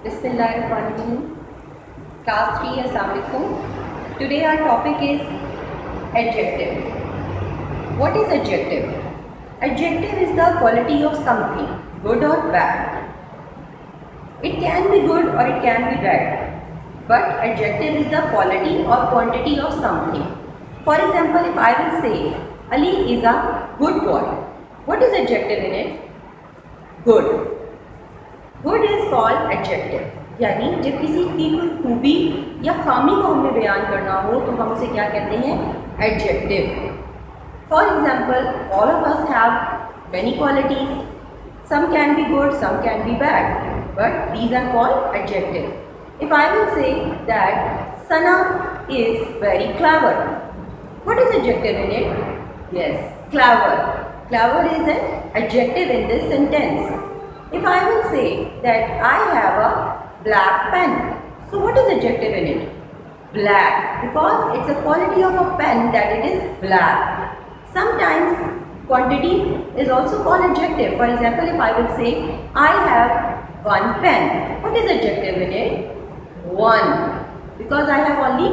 Bismillahirrahmanirrahim. Class 3, Assalamu alaikum. Today our topic is adjective. What is adjective? Adjective is the quality of something, good or bad. It can be good or it can be bad. But adjective is the quality or quantity of something. For example, if I will say Ali is a good boy. What is adjective in it? Good. Good is called adjective, यानी जब किसी की कोई खूबी या खामी को हमें बयान करना हो तो हम उसे क्या कहते हैं? Adjective. For example, all of us have many qualities. Some can be good, some can be bad, but these are called adjective. If I will say that Sana is very clever, what is adjective in it? Yes, clever. Clever is an adjective in this sentence. If I will say that I have a black pen, so what is adjective in it? Black, because it's a quality of a pen that it is black. Sometimes quantity is also called adjective. For example, if I will say I have one pen, what is adjective in it? One, because I have only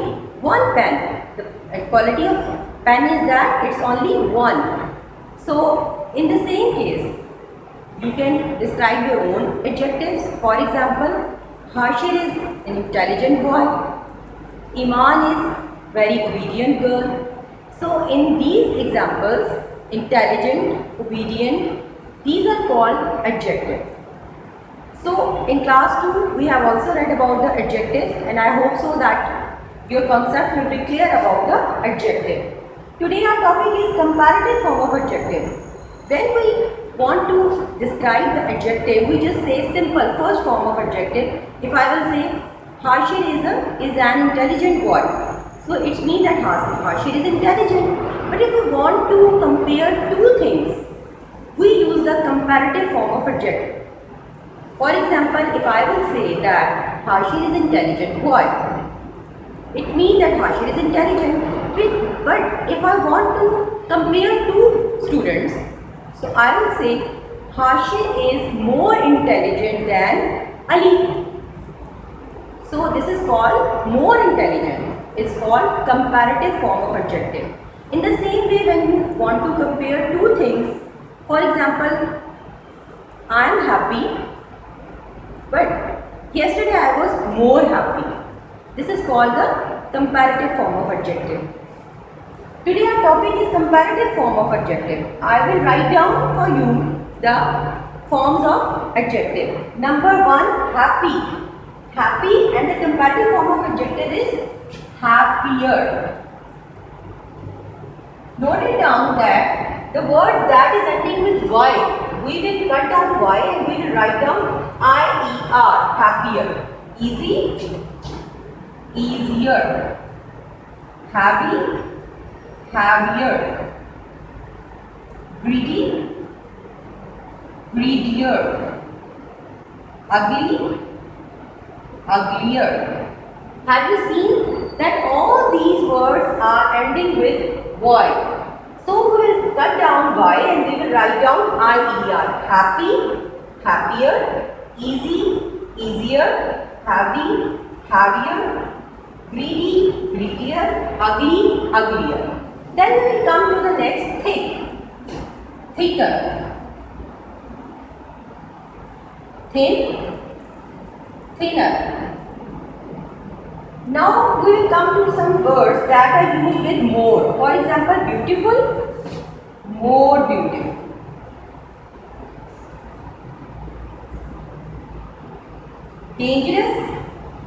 one pen. The quality of pen is that it's only one. So in the same case, you can describe your own adjectives. For example, Hashir is an intelligent boy. Iman is very obedient girl. So in these examples, intelligent, obedient, these are called adjectives. So in class 2, we have also read about the adjectives, and I hope so that your concept will be clear about the adjective. Today our topic is comparative form of adjective. When we want to describe the adjective, we just say simple first form of adjective. If I will say Hashir is an intelligent boy, so it means that Hashir is intelligent. But if we want to compare two things, we use the comparative form of adjective. For example, if I will say that Hashir is intelligent boy, it means that Hashir is intelligent. But if I want to compare two students, so I will say Hashir is more intelligent than Ali. So this is called more intelligent. It's called comparative form of adjective. In the same way, when you want to compare two things, for example, I am happy, but yesterday I was more happy. This is called the comparative form of adjective. Today our topic is comparative form of adjective. I will write down for you the forms of adjective. Number 1, happy. Happy, and the comparative form of adjective is happier. Note it down that the word that is ending with Y, we will cut down Y and we will write down I-E-R, happier. Easy, easier. Happy, heavier. Greedy, greedier. Ugly, uglier. Have you seen that all these words are ending with Y? So we will cut down Y and we will write down I-E-R. Happy, happier. Easy, easier. Heavy, heavier. Greedy, greedier. Ugly, uglier. Then we will come to the next, thick, thicker. Thin, thinner. Now we will come to some words that are used with more. For example, beautiful, more beautiful. Dangerous,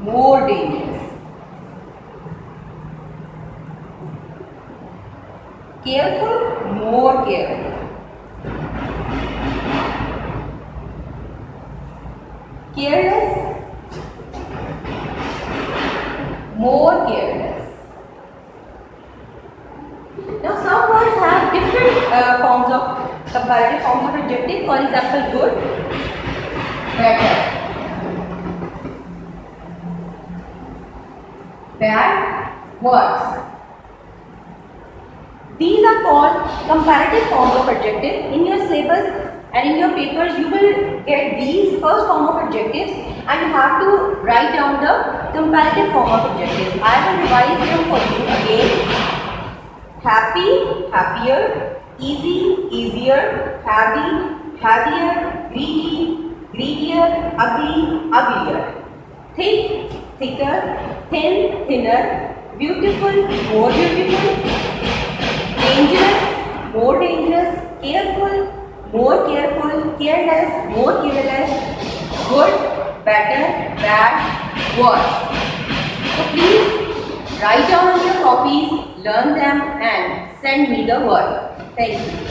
more dangerous. Careful, more careful. Careless, more careless. Now some words have different forms of comparative forms of adjective. For example, good, better. Bad, worse. These are called comparative forms of adjective. In your syllabus and in your papers, you will get these first form of adjectives and you have to write down the comparative form of adjectives. I will revise them for you again. Happy, happier, easy, easier, happy, happier, greedy, greedier, ugly, uglier, thick, thicker, thin, thinner, beautiful, more beautiful, dangerous, more dangerous, careful, more careful, careless, more careless, good, better, bad, worse. So please write down on your copies, learn them and send me the work. Thank you.